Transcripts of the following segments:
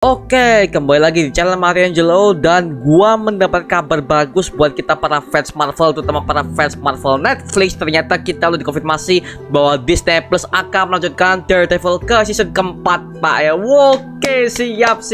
Oke, kembali lagi di channel Mariangelo dan gua mendapat kabar bagus buat kita para fans Marvel, terutama para fans Marvel Netflix. Ternyata kita udah dikonfirmasi bahwa Disney Plus akan melanjutkan Daredevil ke season keempat, Pak ya. Oke, siap.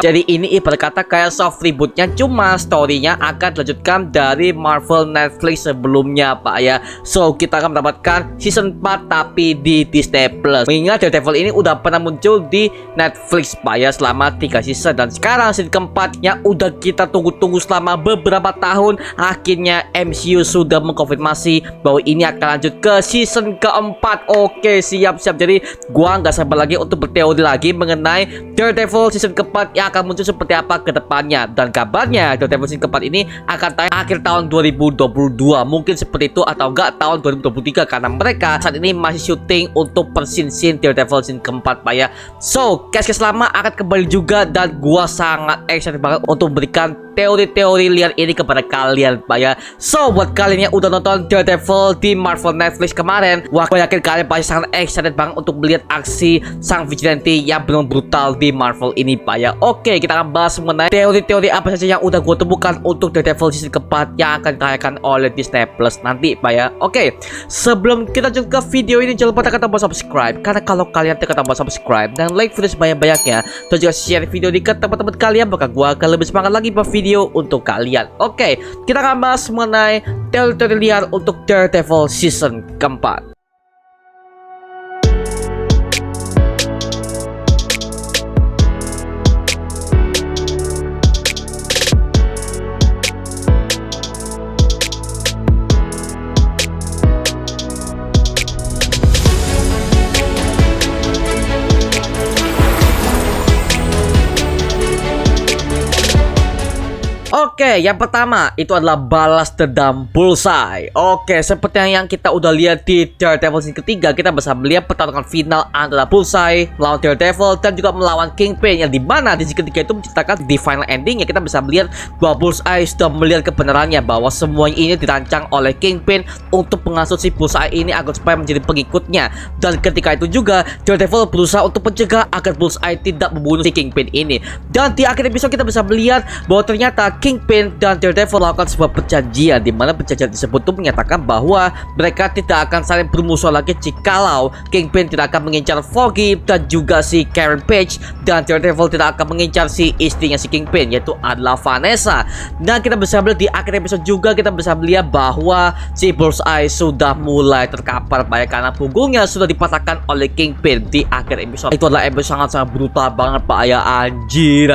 Jadi ini ibarat kata kayak soft rebootnya, cuma storynya akan dilanjutkan dari Marvel Netflix sebelumnya, Pak ya. So, kita akan mendapatkan season 4 tapi di Disney Plus. Mengingat Daredevil ini udah pernah muncul di Netflix, Pak ya, selama 3 season, dan sekarang season keempatnya udah kita tunggu-tunggu selama beberapa tahun. Akhirnya MCU sudah mengkonfirmasi bahwa ini akan lanjut ke season keempat. Oke, siap. Jadi gua nggak sabar lagi untuk berteori lagi mengenai Daredevil season keempat yang akan muncul seperti apa ke depannya. Dan kabarnya Daredevil season keempat ini akan tayang akhir tahun 2022, mungkin seperti itu, atau enggak tahun 2023, karena mereka saat ini masih syuting untuk scene Daredevil season keempat, Pak ya. So, guys, lama akan kembali juga, dan gua sangat excited banget untuk memberikan teori-teori liar ini kepada kalian, Pak ya. So, buat kalian yang udah nonton Daredevil di Marvel Netflix kemarin, wah, gue yakin kalian pasti sangat excited banget untuk melihat aksi sang vigilante yang benar brutal di Marvel ini, Pak ya. Oke, kita akan bahas mengenai teori-teori apa saja yang udah gue temukan untuk Daredevil season keempat yang akan ditayangkan oleh Disney Plus nanti, Pak ya. Oke, sebelum kita lanjut ke video ini, jangan lupa tekan tombol subscribe, karena kalau kalian tekan tombol subscribe dan like video sebanyak-banyaknya, dan juga share video ini ke teman-teman kalian, maka gue akan lebih semangat lagi buat video untuk kalian. Oke, kita akan bahas mengenai teori-teori liar untuk Daredevil season keempat. Oke, yang pertama itu adalah balas dendam Bullseye. Oke, seperti yang kita udah lihat di Daredevil season ketiga, kita bisa melihat pertarungan final antara Bullseye melawan Daredevil dan juga melawan Kingpin, yang dimana di season ketiga itu menceritakan di final ending ya, kita bisa melihat bahwa Bullseye sudah melihat kebenarannya bahwa semuanya ini dirancang oleh Kingpin untuk menghasut si Bullseye ini agar supaya menjadi pengikutnya. Dan ketika itu juga Daredevil berusaha untuk mencegah agar Bullseye tidak membunuh si Kingpin ini. Dan di akhir episode kita bisa melihat bahwa ternyata Kingpin dan Daredevil melakukan sebuah perjanjian, di mana perjanjian tersebut itu menyatakan bahwa mereka tidak akan saling bermusuhan lagi jikalau Kingpin tidak akan mengincar Foggy dan juga si Karen Page, dan Daredevil tidak akan mengincar si istrinya si Kingpin, yaitu adalah Vanessa. Dan kita bisa melihat di akhir episode juga kita bisa melihat bahwa si Bullseye sudah mulai terkapar, Pak ya, karena punggungnya sudah dipatahkan oleh Kingpin di akhir episode. Itu adalah episode sangat brutal banget, Pak ya, anjir.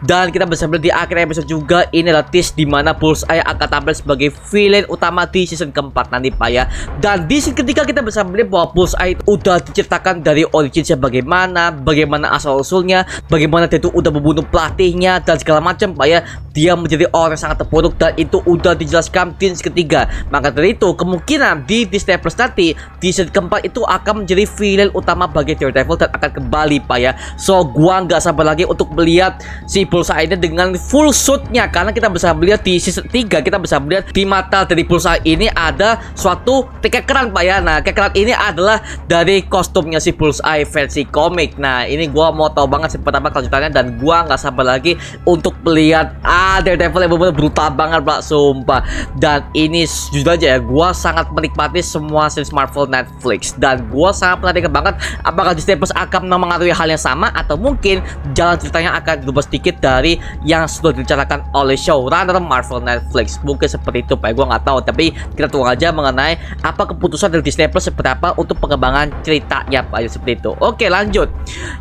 Dan kita bisa melihat di akhir episode juga ini adalah tease di mana Bullseye akan tampil sebagai villain utama di season keempat nanti, Pak ya. Dan di season ketiga kita bisa melihat bahwa Bullseye udah diceritakan dari originnya bagaimana asal usulnya, bagaimana dia itu udah membunuh pelatihnya dan segala macam, Pak ya. Dia menjadi orang yang sangat terpuruk, dan itu udah dijelaskan di season ketiga. Maka dari itu kemungkinan di Disney Plus nanti di season keempat itu akan menjadi villain utama bagi Daredevil dan akan kembali, Pak ya. So, gua nggak sabar lagi untuk melihat si Bullseye ini dengan full suitnya, karena kita bisa melihat di season 3 kita bisa melihat di mata dari Bullseye ini ada suatu kekeran, Pak ya. Nah, kekeran ini adalah dari kostumnya si Bullseye versi komik. Nah, ini gua mau tahu banget seperti apa kelanjutannya, dan gua nggak sabar lagi untuk melihat Daredevil yang benar-benar brutal banget, Pak, sumpah. Dan ini jujur aja ya, gua sangat menikmati semua series Marvel Netflix, dan gua sangat menantikan banget apakah Disney Plus akan mengaruhi hal yang sama, atau mungkin jalan ceritanya akan berubah sedikit dari yang sudah dibicarakan oleh showrunner Marvel Netflix. Mungkin seperti itu, Pak, gua nggak tahu, tapi kita tunggu aja mengenai apa keputusan dari Disney Plus seperti apa untuk pengembangan ceritanya, Pak ya, seperti itu. Oke, lanjut.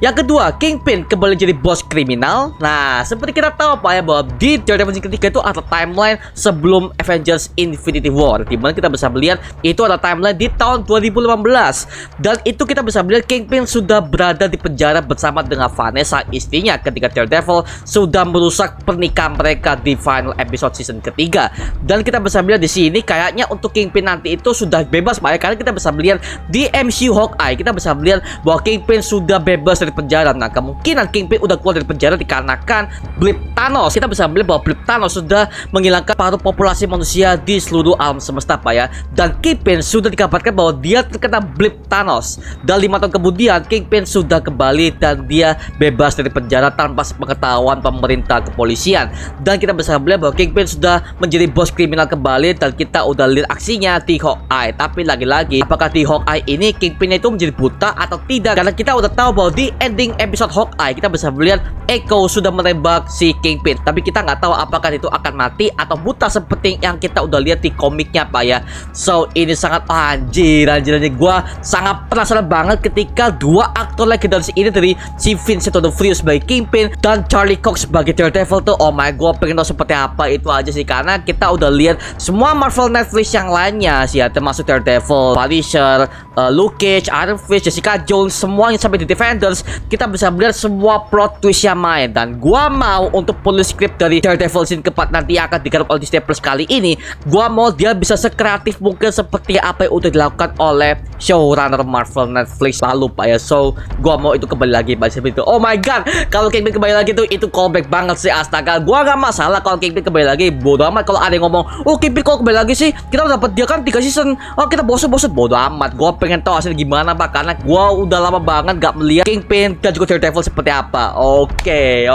Yang kedua, Kingpin kembali jadi bos kriminal. Nah, seperti kita tahu, Pak ya, bahwa di Daredevil season ketiga itu adalah timeline sebelum Avengers Infinity War, dimana kita bisa melihat itu adalah timeline di tahun 2018, dan itu kita bisa melihat Kingpin sudah berada di penjara bersama dengan Vanessa, istrinya, ketika Daredevil sudah merusak pernikahan mereka di final episode season ketiga. Dan kita bisa melihat di sini kayaknya untuk Kingpin nanti itu sudah bebas Pak ya, karena kita bisa melihat di MCU Hawkeye kita bisa melihat bahwa Kingpin sudah bebas dari penjara. Nah, kemungkinan Kingpin udah keluar dari penjara dikarenakan blip Thanos. Kita bisa melihat bahwa blip Thanos sudah menghilangkan paruh populasi manusia di seluruh alam semesta Pak ya. Dan Kingpin sudah dikabarkan bahwa dia terkena blip Thanos. Dan 5 tahun kemudian Kingpin sudah kembali dan dia bebas dari penjara tanpa pengetahuan pemerintah kepolisian. Dan kita bisa melihat bahwa Kingpin sudah menjadi bos kriminal kembali dan kita udah lihat aksinya di Hawkeye. Tapi lagi-lagi apakah di Hawkeye ini Kingpin itu menjadi buta atau tidak? Karena kita udah tahu bahwa di ending episode Hawkeye kita bisa melihat Echo sudah menembak si Kingpin. Tapi kita nggak tahu apakah itu akan mati atau buta seperti yang kita udah lihat di komiknya Pak ya. So ini sangat anjir. Gua sangat penasaran banget ketika dua aktor legendaris ini dari si Vincent D'Onofrio sebagai Kingpin dan Charlie Cox sebagai Daredevil tuh. Oh my god, pengen tahu seperti apa itu aja sih, karena kita udah lihat semua Marvel Netflix yang lainnya sih ya, termasuk Daredevil, Punisher, Luke Cage, Iron Fist, Jessica Jones, semuanya sampai di Defenders. Kita bisa melihat semua plot twist yang main. Dan gua mau untuk penulis skrip dari Daredevil scene keempat nanti akan digarap oleh Disney Plus kali ini, gua mau dia bisa sekreatif mungkin seperti apa yang udah dilakukan oleh showrunner Marvel Netflix lalu Pak ya. So gua mau itu kembali lagi Pak seperti itu. Oh my god, kalau Kingpin kembali lagi tuh itu callback banget sih, astaga. Gua gak masalah kalau Kingpin kembali lagi, bodo amat kalau ada yang ngomong oh Kingpin kok kembali lagi sih, kita udah dapat dia kan 3 season, oh kita bosen-bosen, bodo amat. Gua pengen tahu hasil gimana Pak, karena gua udah lama banget gak melihat Kingpin dan juga Daredevil seperti apa. Oke.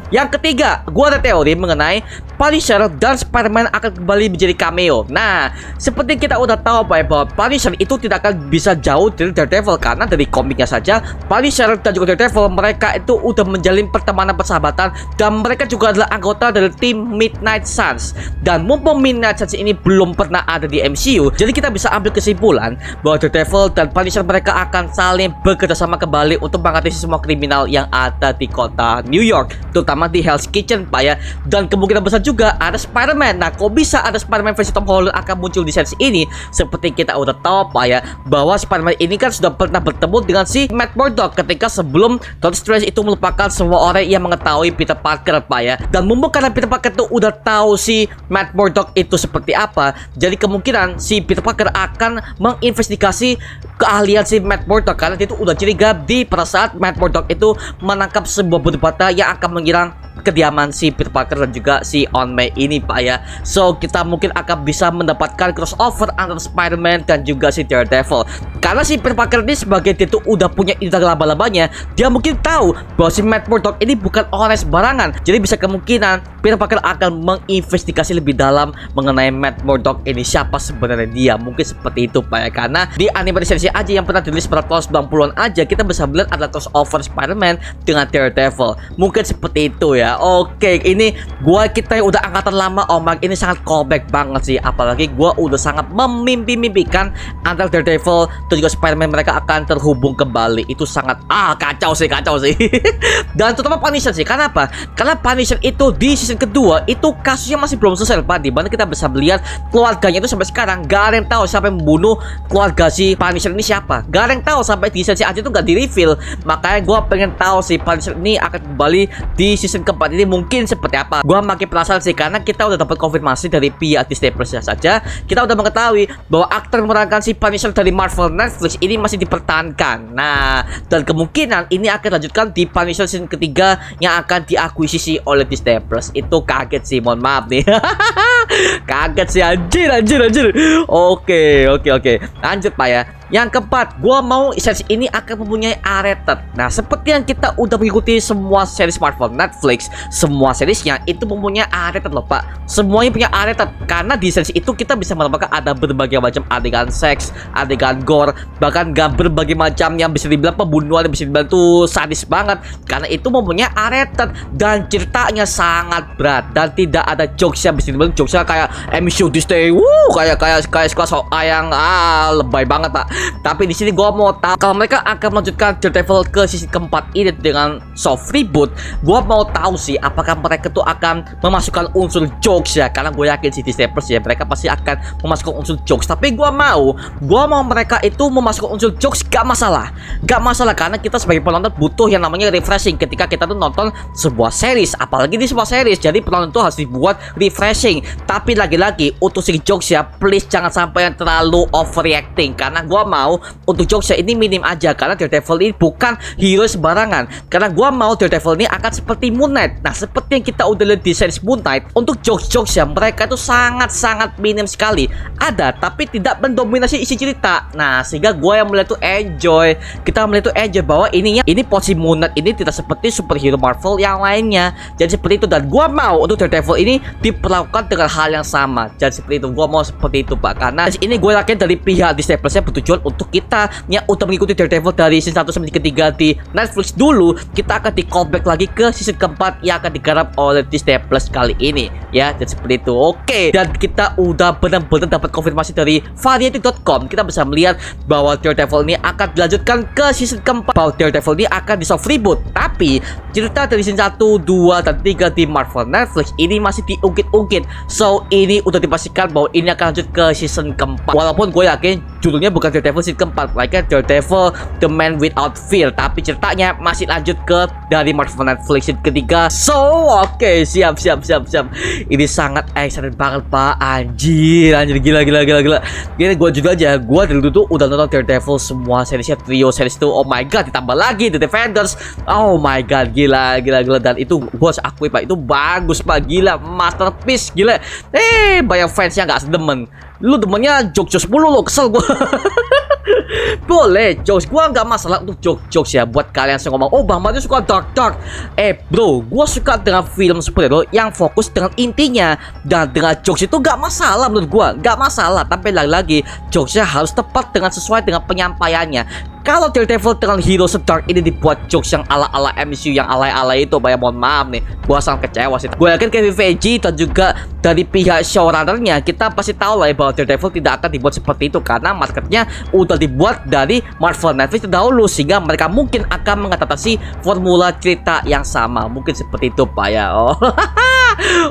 Yang ketiga, gua ada teori mengenai Punisher dan Spider-Man akan kembali menjadi cameo. Nah, seperti kita udah tahu Pak ya, bahwa Punisher itu tidak akan bisa jauh dari Daredevil, karena dari komiknya saja Punisher dan juga Daredevil mereka itu udah menjalin pertemanan persahabatan dan mereka juga adalah anggota dari tim Midnight Suns. Dan mumpung Midnight Suns ini belum pernah ada di MCU, jadi kita bisa ambil kesimpulan bahwa Daredevil dan Punisher mereka akan saling bekerja sama kembali untuk mengatasi semua kriminal yang ada di kota New York, terutama di Hell's Kitchen Pak ya. Dan kemungkinan besar juga ada Spider-Man. Nah, kok bisa ada Spider-Man versi Tom Holland akan muncul di series ini? Seperti kita udah tahu Pak ya, bahwa Spider-Man ini kan sudah pernah bertemu dengan si Matt Murdock ketika sebelum Doctor Strange itu melupakan semua orang yang mengetahui Peter Parker Pak ya. Dan mumpung karena Peter Parker itu udah tahu si Matt Murdock itu seperti apa, jadi kemungkinan si Peter Parker akan menginvestigasi keahlian si Matt Murdock, karena dia itu udah curiga pada saat Matt Murdock itu menangkap sebuah batu bata yang akan menyerang kediaman si Peter Parker dan juga si Aunt May ini Pak ya. So kita mungkin akan bisa mendapatkan crossover antara Spider-Man dan juga si Daredevil, karena si Peter Parker ini sebagai dia tuh udah punya indra laba-labanya, dia mungkin tahu bahwa si Matt Murdock ini bukan orang sembarangan. Jadi bisa kemungkinan Peter Parker akan menginvestigasi lebih dalam mengenai Matt Murdock ini, siapa sebenarnya dia. Mungkin seperti itu Pak ya, karena di animasi series aja yang pernah dirilis pada tahun 90-an aja kita bisa melihat ada crossover Spider-Man dengan Daredevil. Mungkin seperti itu ya. Oke, ini kita yang udah angkatan lama Omag ini sangat callback banget sih. Apalagi gua udah sangat memimpi-mimpikan antara Daredevil dan juga Spider-Man mereka akan terhubung kembali. Itu sangat kacau sih. Dan terutama Punisher sih. Karena apa? Karena Punisher itu di season kedua itu kasusnya masih belum selesai Pak. Di mana kita bisa melihat keluarganya itu sampai sekarang gak ada yang tahu siapa yang membunuh keluarga si Punisher ini siapa. Gak ada yang tahu sampai di season aja itu gak di-reveal. Makanya gua pengen tahu si Punisher ini akan kembali di season keempat ini mungkin seperti apa. Gua makin penasaran sih, karena kita udah dapat konfirmasi dari pihak Disney Plus saja. Kita udah mengetahui bahwa aktor memerankan si Punisher dari Marvel Netflix ini masih dipertahankan. Nah, dan kemungkinan ini akan dilanjutkan di Punisher season ketiga yang akan diakuisisi oleh Disney Plus. Itu kaget sih, mohon maaf nih. Kaget sih, anjir. Oke. Lanjut Pak ya. Yang keempat, gua mau series ini akan mempunyai R-rated. Nah, seperti yang kita udah mengikuti semua series Marvel Netflix, semua seriesnya itu mempunyai R-rated loh Pak. Semuanya punya R-rated, karena di series itu kita bisa mendapatkan ada berbagai macam adegan seks, adegan gore, bahkan berbagai macam yang bisa dibilang pembunuhan, yang bisa dibilang tuh sadis banget. Karena itu mempunyai R-rated dan ceritanya sangat berat dan tidak ada jokes yang bisa dibilang jokes misalnya kayak MCU Disney, kayak suka so yang lebay banget pak. Tapi di sini gua mau tahu kalau mereka akan melanjutkan Daredevil ke sisi keempat ini dengan soft reboot. Gua mau tahu sih apakah mereka tuh akan memasukkan unsur jokes ya, karena gue yakin si Disney Plus ya mereka pasti akan memasukkan unsur jokes. Tapi gua mau mereka itu memasukkan unsur jokes, gak masalah karena kita sebagai penonton butuh yang namanya refreshing ketika kita tuh nonton sebuah series, apalagi di sebuah series. Jadi penonton tuh harus dibuat refreshing. Tapi lagi-lagi untuk si jokes ya, please jangan sampai yang terlalu overreacting, karena gua mau untuk jokes ya ini minim aja, karena Daredevil ini bukan hero sembarangan. Karena gua mau Daredevil ini akan seperti Moon Knight. Nah, seperti yang kita udah lihat di series Moon Knight, untuk jokes-jokes ya mereka itu sangat-sangat minim sekali. Ada tapi tidak mendominasi isi cerita. Nah, sehingga gue yang melihat tuh enjoy. Kita melihat tuh enjoy bahwa ini posisi Moon Knight ini tidak seperti superhero Marvel yang lainnya. Jadi seperti itu, dan gue mau untuk Daredevil ini diperlakukan dengan hal yang sama. Jadi seperti itu, gue mau seperti itu pak. Karena ini gue yakin dari pihak Disney Plus-nya bertujuan untuk kita yang udah mengikuti Daredevil dari season 1 sampai ketiga di Netflix dulu, kita akan di callback lagi ke season keempat yang akan digarap oleh Disney Plus kali ini ya. Jadi seperti itu. Oke, dan kita udah benar-benar dapat konfirmasi dari Variety.com. Kita bisa melihat bahwa Daredevil ini akan dilanjutkan ke season keempat, bahwa Daredevil ini akan di soft reboot. Tapi cerita dari season 1, 2, dan 3 di Marvel Netflix ini masih diungkit-ungkit. So ini udah dipastikan bahwa ini akan lanjut ke season keempat. Walaupun gue yakin judulnya bukan Daredevil season keempat, melainkan Daredevil The Man Without Fear, tapi ceritanya masih lanjut ke dari Marvel Netflix season ketiga. So oke, siap. Ini sangat excited banget pak. Anjir gila. Gini gue juga aja, gue dari dulu tuh udah nonton Daredevil semua seriesnya, trio series itu. Oh my god, ditambah lagi The Defenders. Oh my god, gila. Dan itu gue harus akui pak, itu bagus pak, gila, masterpiece, gila. Banyak fansnya gak sedemen. Lu demennya jokes mulu lo, kesel gue. Boleh jokes, gue nggak masalah untuk jokes ya. Buat kalian yang ngomong, oh Bang Mario suka dark. Bro, gue suka dengan film superhero yang fokus dengan intinya, dan dengan jokes itu gak masalah menurut gue, gak masalah. Tapi lagi-lagi jokesnya harus tepat dengan sesuai dengan penyampaiannya. Kalau Daredevil dengan hero sedark ini dibuat jokes yang ala-ala MCU, yang alay-alay itu, mohon maaf nih, gua sangat kecewa sih. Gue yakin Kevin Feige dan juga dari pihak showrunnernya, kita pasti tahu lah ya bahwa Daredevil tidak akan dibuat seperti itu, karena marketnya udah dibuat dari Marvel Netflix dahulu, sehingga mereka mungkin akan mengadaptasi formula cerita yang sama. Mungkin seperti itu pak ya. Oh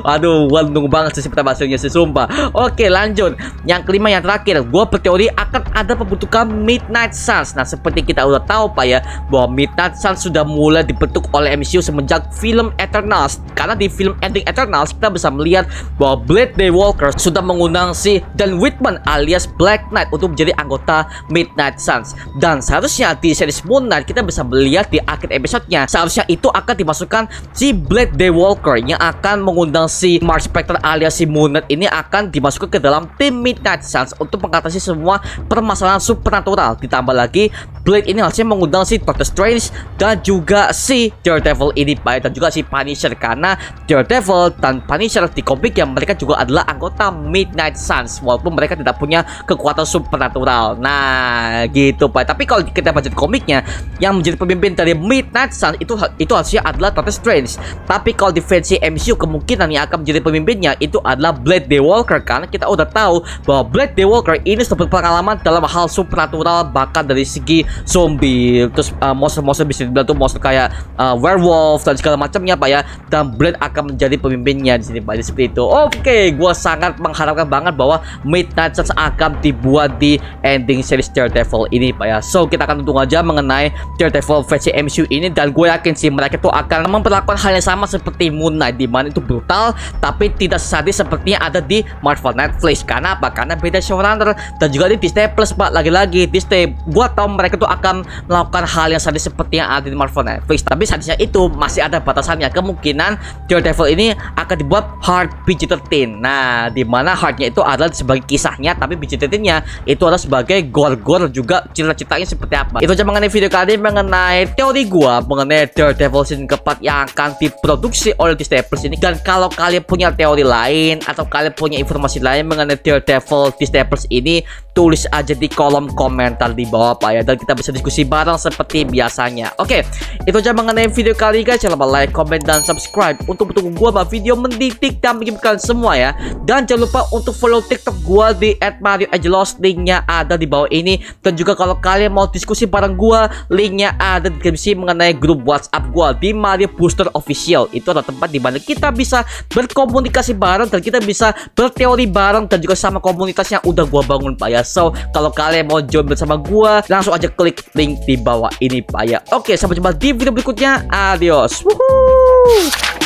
aduh, gua nunggu banget sih bahasanya sih, sumpah. Oke, lanjut. Yang kelima, yang terakhir, gue berteori akan ada pembentukan Midnight Suns. Nah, seperti kita udah tahu pak ya, bahwa Midnight Suns sudah mulai dibentuk oleh MCU semenjak film Eternals. Karena di film ending Eternals kita bisa melihat bahwa Blade Daywalker sudah mengundang si Dan Whitman alias Black Knight untuk menjadi anggota Midnight Suns. Dan seharusnya di series Moon Knight kita bisa melihat di akhir episodenya, seharusnya itu akan dimasukkan si Blade Daywalker yang akan mengundang si Mark Spector alias si Moon Knight ini, akan dimasukkan ke dalam tim Midnight Suns untuk mengatasi semua permasalahan supernatural. Ditambah lagi Blade ini harusnya mengundang si Doctor Strange dan juga si Daredevil ini pak, dan juga si Punisher, karena Daredevil dan Punisher di komik yang mereka juga adalah anggota Midnight Suns walaupun mereka tidak punya kekuatan supernatural. Nah gitu pak. Tapi kalau kita baca komiknya, yang menjadi pemimpin dari Midnight Suns itu harusnya adalah Doctor Strange. Tapi kalau di versi MCU kemungkinan yang akan menjadi pemimpinnya itu adalah Blade Daywalker, karena kita udah tahu bahwa Blade Daywalker ini sudah berpengalaman dalam hal supernatural, bahkan dari segi zombie, terus monster-monster bisa dibilang tuh monster kayak werewolf dan segala macamnya pak ya. Dan Blade akan menjadi pemimpinnya di sini pak. Jadi seperti itu. Oke, gue sangat mengharapkan banget bahwa Midnight Suns akan dibuat di ending series Daredevil ini pak ya. So kita akan tunggu aja mengenai Daredevil versi MCU ini, dan gue yakin sih mereka tuh akan memperlakukan hal yang sama seperti Moon Knight, di mana itu brutal tapi tidak sadis seperti yang ada di Marvel Netflix. Karena apa? Karena beda showrunner, dan juga di Disney Plus pak. Lagi-lagi Disney, gue tahu mereka tuh akan melakukan hal yang sadis seperti yang ada di Marvel Netflix, tapi sadisnya itu masih ada batasannya. Kemungkinan Daredevil ini akan dibuat hard PG-13. Nah, di mana hardnya itu adalah sebagai kisahnya, tapi PG-13-nya itu adalah sebagai gore-gore juga cerita-ceritanya seperti apa. Itu aja mengenai video kali ini, mengenai teori gua mengenai Daredevil season keempat yang akan diproduksi oleh Disney Plus ini. Dan kalau kalian punya teori lain atau kalian punya informasi lain mengenai Daredevil Disney Plus ini, tulis aja di kolom komentar di bawah Pak ya, dan kita bisa diskusi bareng seperti biasanya. Oke, itu aja mengenai video kali guys. Jangan lupa like, comment, dan subscribe untuk mendukung gua buat video mendidik dan bikin kalian semua ya. Dan jangan lupa untuk follow TikTok gua di @marioangelos, linknya ada di bawah ini. Dan juga kalau kalian mau diskusi bareng gua, linknya ada di deskripsi mengenai grup WhatsApp gua di Mario Booster Official. Itu adalah tempat di mana kita bisa berkomunikasi bareng dan kita bisa berteori bareng dan juga sama komunitas yang udah gua bangun Pak ya. So, kalau kalian mau join bersama gua, langsung aja klik link di bawah ini Pak ya. Oke, sampai jumpa di video berikutnya. Adios. Woohoo!